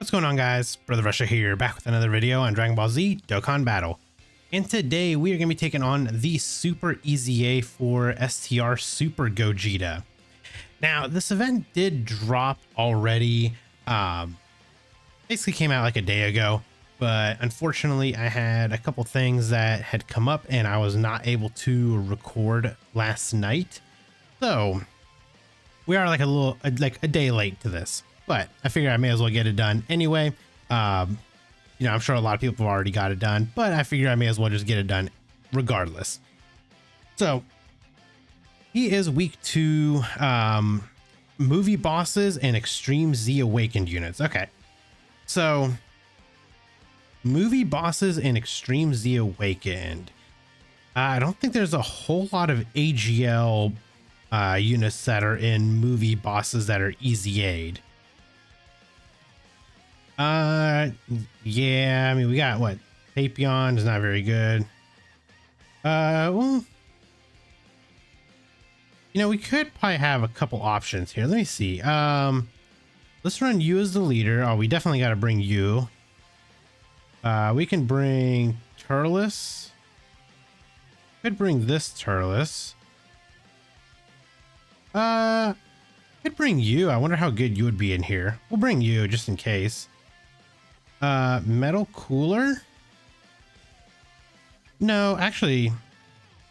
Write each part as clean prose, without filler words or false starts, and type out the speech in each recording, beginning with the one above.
What's going on, guys? Brother Russia here, back with another video on Dragon Ball Z Dokkan Battle. And today we are going to be taking on the Super EZA for STR Super Gogeta. Now, this event did drop already. Basically came out like a day ago, but unfortunately I had a couple things that had come up and I was not able to record last night. So we are like a day late to this. But I figure I may as well get it done anyway. I'm sure a lot of people have already got it done, but I figure I may as well just get it done regardless. So he is weak to movie bosses and Extreme Z Awakened units. Okay, so movie bosses and Extreme Z Awakened. I don't think there's a whole lot of AGL units that are in movie bosses that are EZA'd. Yeah, I mean, we got what? Tapion is not very good. Well, we could probably have a couple options here. Let me see. Let's run you as the leader. Oh, we definitely got to bring you. We can bring Turles. Could bring this Turles. Could bring you. I wonder how good you would be in here. We'll bring you just in case. Metal Cooler? No, actually,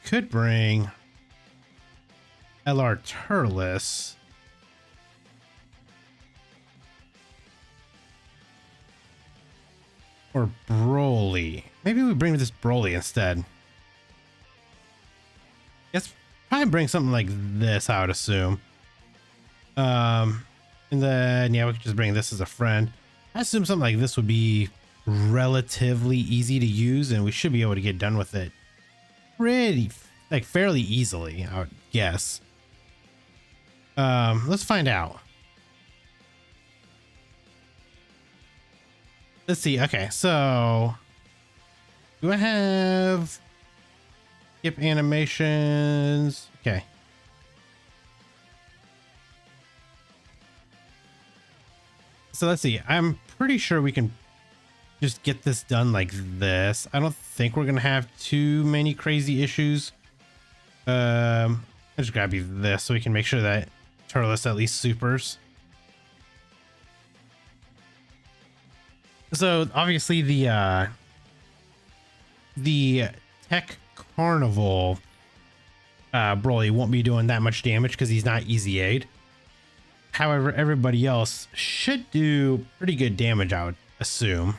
could bring LR Turles. Or Broly. Maybe we bring this Broly instead. Guess probably bring something like this, I would assume. And then, yeah, we could just bring this as a friend. I assume something like this would be relatively easy to use, and we should be able to get done with it fairly easily, I would guess. Let's find out. Let's see. Okay, so do I have skip animations? Okay. So let's see. I'm pretty sure we can just get this done like this. I don't think we're gonna have too many crazy issues. I just grab you this so we can make sure that Turles at least supers. So obviously the Tech Carnival Broly won't be doing that much damage because he's not EZA'd. However, everybody else should do pretty good damage, I would assume.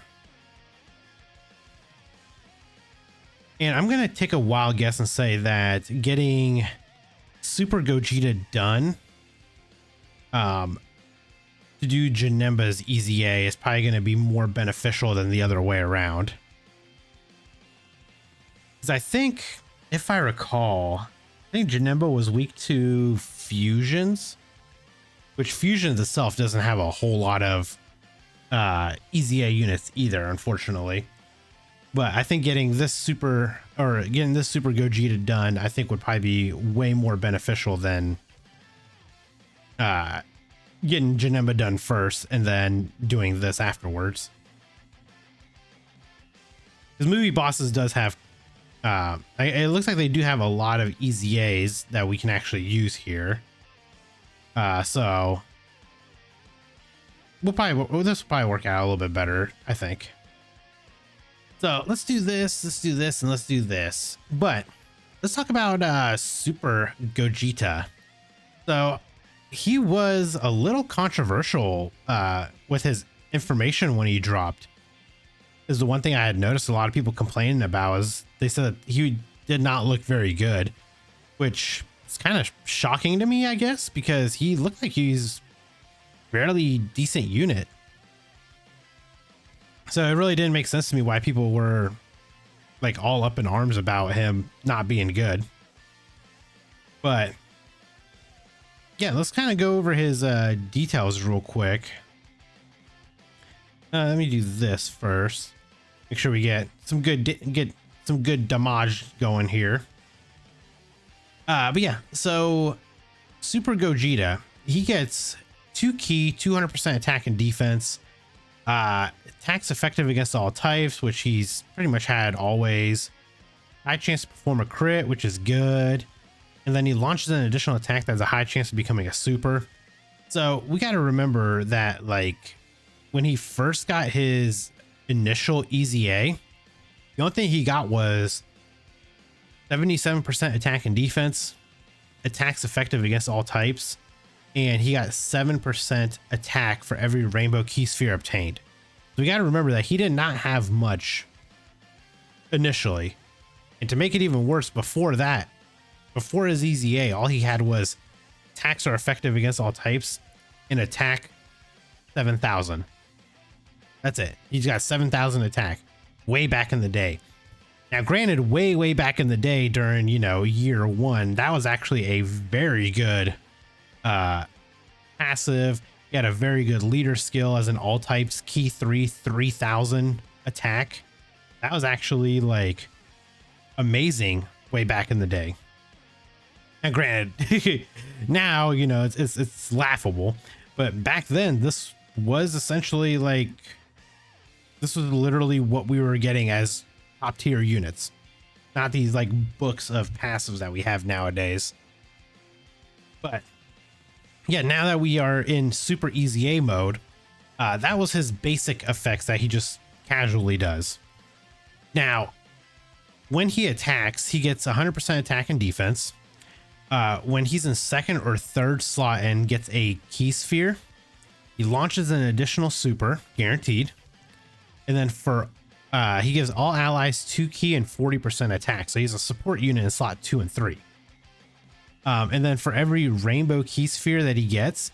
And I'm going to take a wild guess and say that getting Super Gogeta done to do Janemba's EZA is probably going to be more beneficial than the other way around. Because I think, if I recall, I think Janemba was weak to fusions. Which Fusions itself doesn't have a whole lot of EZA units either, unfortunately. But I think getting this Super Gogeta done, I think would probably be way more beneficial than getting Janemba done first and then doing this afterwards. Because movie bosses does have, it looks like they do have a lot of EZAs that we can actually use here. So this will probably work out a little bit better, I think. So let's do this, and let's do this. But let's talk about Super Gogeta. So he was a little controversial with his information when he dropped. Is the one thing I had noticed a lot of people complaining about is they said that he did not look very good, which it's kind of shocking to me, I guess, because he looked like he's fairly decent unit. So it really didn't make sense to me why people were like all up in arms about him not being good. But yeah, let's kind of go over his details real quick. Let me do this first. Make sure we get some good damage going here. But yeah, so Super Gogeta, he gets 2 key, 200% attack and defense, Attacks effective against all types, which he's pretty much had always. High chance to perform a crit, which is good. And then he launches an additional attack that has a high chance of becoming a super. So we got to remember that, like, when he first got his initial EZA, the only thing he got was 77% attack and defense, attacks effective against all types, and he got 7% attack for every rainbow key sphere obtained. So we got to remember that he did not have much initially. And to make it even worse, before that, before his EZA, all he had was attacks are effective against all types and attack 7,000. That's it. He's got 7,000 attack way back in the day. Now, granted, way back in the day during, you know, year one, that was actually a very good passive. He had a very good leader skill as an all types key 3,000 attack. That was actually like amazing way back in the day. And granted, now, you know, it's laughable, but back then this was essentially like, this was literally what we were getting as top tier units, not these like books of passives that we have nowadays. But yeah, now that we are in super EZA mode, that was his basic effects that he just casually does. Now, when he attacks, he gets 100% attack and defense. When he's in second or third slot and gets a key sphere, he launches an additional super, guaranteed. And then for he gives all allies 2 key and 40% attack. So he's a support unit in slot 2 and 3. And then for every rainbow key sphere that he gets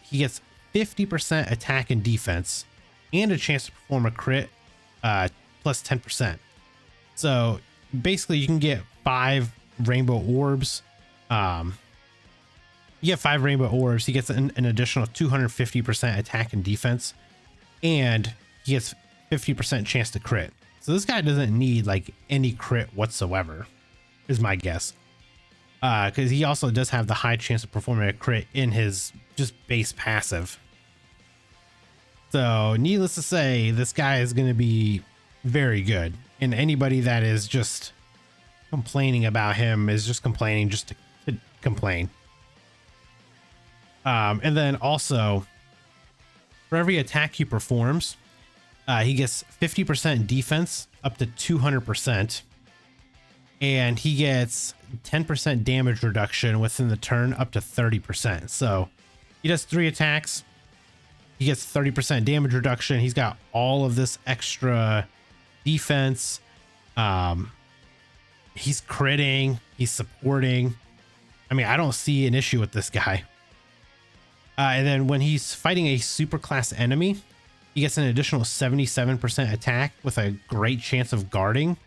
50% attack and defense and a chance to perform a crit plus 10%. So basically you can get 5 rainbow orbs. You get 5 rainbow orbs. He gets an additional 250% attack and defense, and he gets 50% chance to crit. So this guy doesn't need like any crit whatsoever, is my guess. Because he also does have the high chance of performing a crit in his just base passive. So needless to say, this guy is going to be very good. And anybody that is just complaining about him is just complaining just to complain. And then also, for every attack he performs, he gets 50% defense up to 200%. And he gets 10% damage reduction within the turn up to 30%. So he does 3 attacks. He gets 30% damage reduction. He's got all of this extra defense. He's critting. He's supporting. I mean, I don't see an issue with this guy. And then when he's fighting a super class enemy, he gets an additional 77% attack with a great chance of guarding.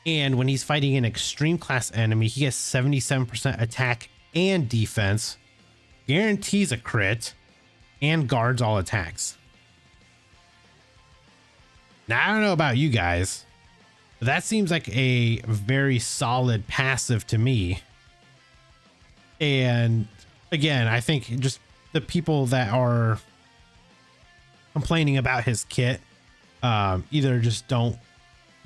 And when he's fighting an extreme class enemy, he gets 77% attack and defense, guarantees a crit, and guards all attacks. Now, I don't know about you guys, but that seems like a very solid passive to me. And again, I think just the people that are complaining about his kit either just don't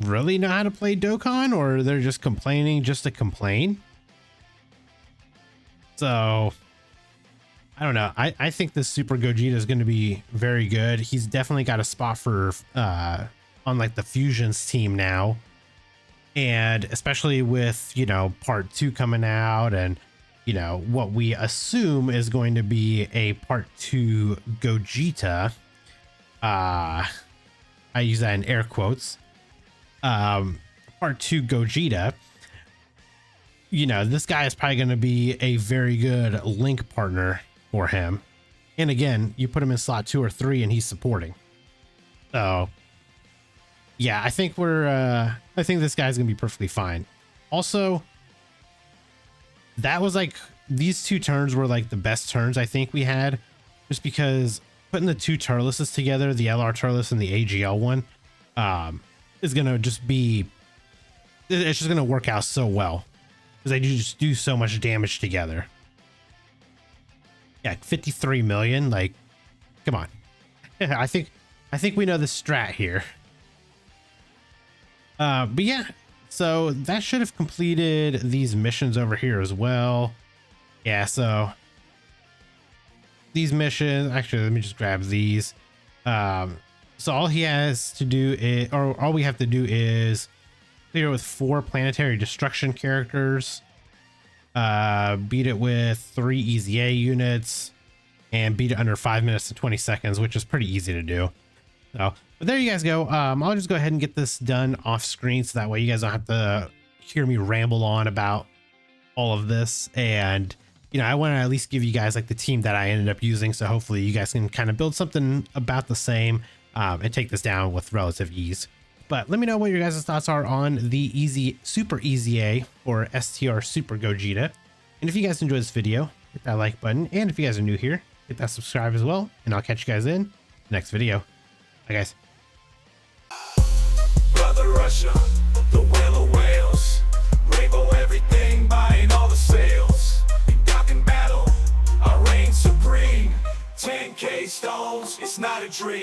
really know how to play Dokkan, or they're just complaining just to complain. So I don't know. I think this Super Gogeta is going to be very good. He's definitely got a spot for on like the Fusions team now, and especially with, you know, part 2 coming out, and you know what we assume is going to be a part 2 Gogeta. I use that in air quotes. Part 2 Gogeta. You know, this guy is probably going to be a very good link partner for him. And again, you put him in slot 2 or 3 and he's supporting. So yeah, I think I think this guy's gonna be perfectly fine. Also, that was like, these 2 turns were like the best turns I think we had, just because putting the 2 Turleses together, the LR Turles and the AGL one, is gonna just be, it's just gonna work out so well because they just do so much damage together. Yeah, 53 million, like, come on. I think I think we know the strat here. But yeah, so that should have completed these missions over here as well. Yeah, so these missions, actually, let me just grab these. So all he has to do is, or all we have to do is clear it with 4 planetary destruction characters, beat it with 3 EZA units, and beat it under 5 minutes and 20 seconds, which is pretty easy to do. So, but there you guys go. I'll just go ahead and get this done off screen, so that way you guys don't have to hear me ramble on about all of this. And you know, I want to at least give you guys like the team that I ended up using, so hopefully you guys can kind of build something about the same and take this down with relative ease. But let me know what your guys' thoughts are on the Super EZA or STR Super Gogeta. And if you guys enjoyed this video, hit that like button. And if you guys are new here, hit that subscribe as well. And I'll catch you guys in the next video. Bye, guys. Brother Russia, the whale of whales, rainbow everything, buying all the sales. In Dokkan battle, I reign supreme. 10K stones, it's not a dream.